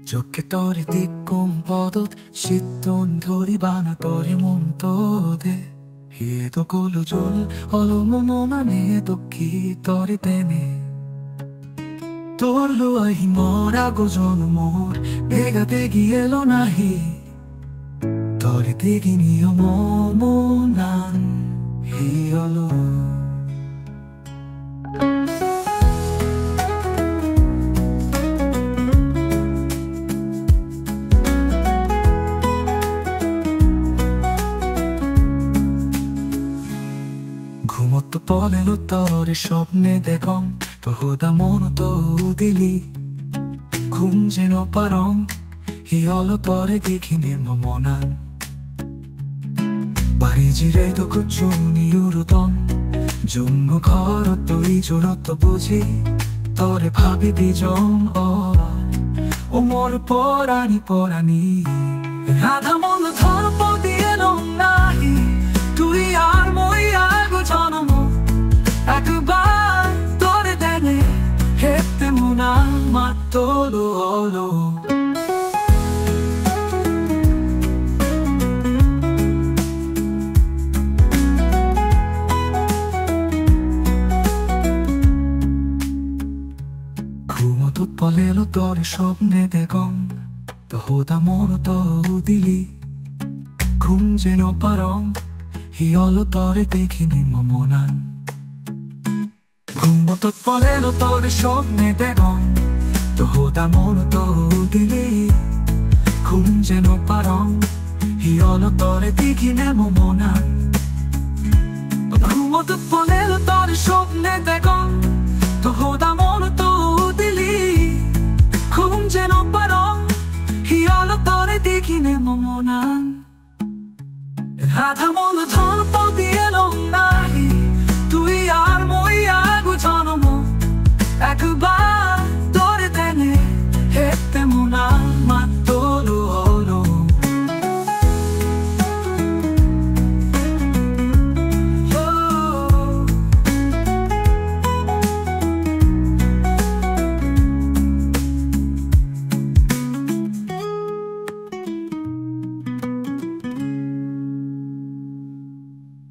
좋게 떨이 띠꼼 버릇 씻돈 돌이 바나 떨이 몸도대 해도 골로졸 얼로모모만 해도 기 떨이 되네 돌로 이 뭐라고 저는 뭘 내가 되기에 로나히 떨이 되기니 어머모 난 히얼로 ঘুমোতো পলেলো তরে স্বপ্নে দেখম তো হোদা মন তো উদিলি ঘুম যেন পারং হিয়ল তরে দেখিনে মমনান বাড়িজিরে도 কুচু니 우르던 জন্য ঘর তুই জোরত বুঝি তরে ভাবি দিজন ও মোর পরানি রাধা মন ধর পদিয়ে নম নাহি তুই আর মই আগো জনম একবার তোরে দেনে হেতে মুনা মাতলো হলো ঘুমোতো পলেলো তোরে স্বপ্নে দেখম তো হোদা মন তো উদিলি ঘুম যেন পারং হিয়লো তরে দেখিনি মমনান ঘুমোতো পলেলো তোরে স্বপ্নে দেখম তো হোদা মন তো উদিলি ঘুম যেন পারং হিয়লো তরে দেখিনে মমনান ঘুমোতো পলেলো তোরে স্বপ্নে দেখম তো হোদা মন তো উদিলি ঘুম যেন পারং হিয়লো তরে দেখিনে মমনান রাধা মন